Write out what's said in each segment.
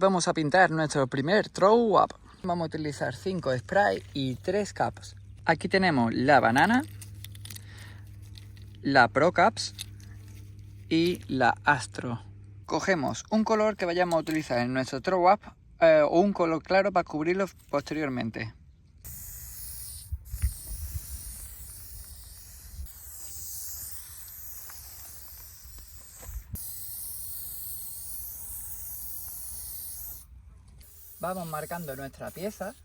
vamos a pintar nuestro primer throw up. Vamos a utilizar 5 sprays y 3 caps. Aquí tenemos la banana, la Pro Caps y la Astro. Cogemos un color que vayamos a utilizar en nuestro throw up o un color claro para cubrirlo posteriormente. Vamos marcando nuestra pieza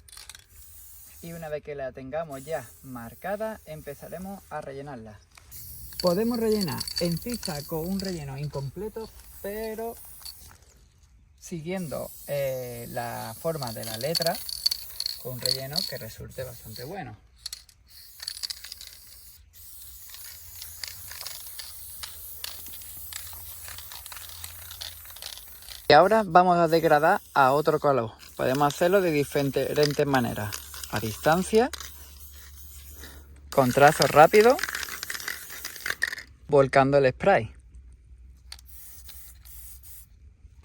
y una vez que la tengamos ya marcada empezaremos a rellenarla. Podemos rellenar en pizza con un relleno incompleto, pero siguiendo la forma de la letra, con un relleno que resulte bastante bueno. Y ahora vamos a degradar a otro color. Podemos hacerlo de diferentes maneras. A distancia, con trazos rápidos, volcando el spray.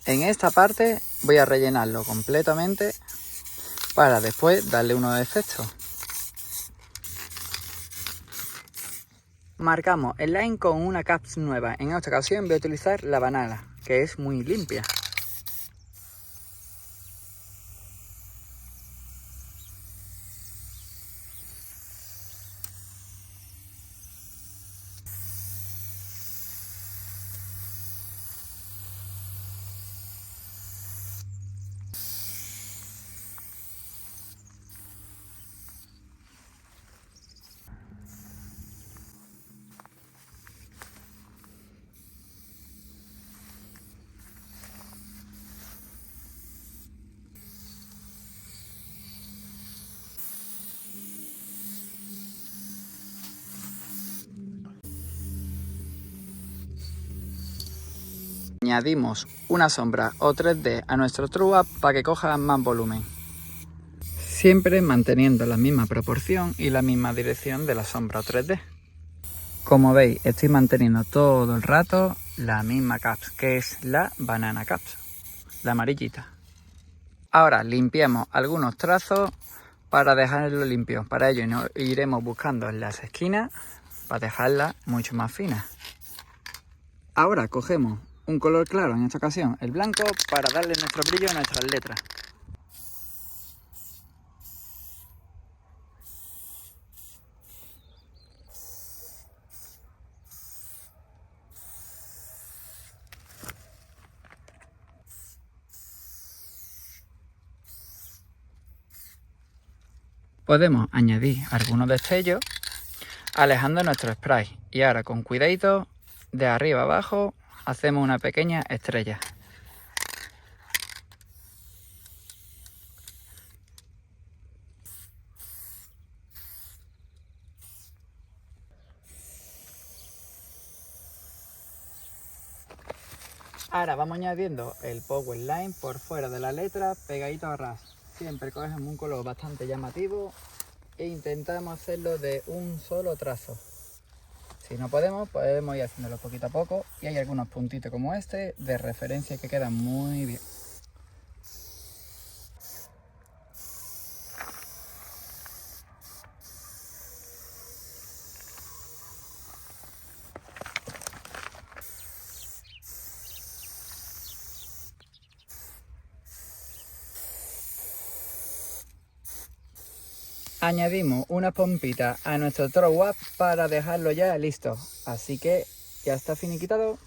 En esta parte voy a rellenarlo completamente para después darle unos efectos. Marcamos el line con una caps nueva. En esta ocasión voy a utilizar la banana, que es muy limpia. Añadimos una sombra o 3D a nuestro throw up para que coja más volumen. Siempre manteniendo la misma proporción y la misma dirección de la sombra o 3D. Como veis, estoy manteniendo todo el rato la misma caps, que es la banana caps, la amarillita. Ahora limpiamos algunos trazos para dejarlo limpio. Para ello iremos buscando en las esquinas para dejarla mucho más fina. Ahora cogemos un color claro, en esta ocasión el blanco, para darle nuestro brillo a nuestras letras. Podemos añadir algunos destellos alejando nuestro spray. Y ahora con cuidadito, de arriba abajo, hacemos una pequeña estrella. Ahora vamos añadiendo el power line por fuera de la letra, pegadito a ras. Siempre cogemos un color bastante llamativo e intentamos hacerlo de un solo trazo. Si no podemos ir haciéndolo poquito a poco, y hay algunos puntitos como este de referencia que quedan muy bien. Añadimos una pompita a nuestro throw up para dejarlo ya listo, así que ya está finiquitado.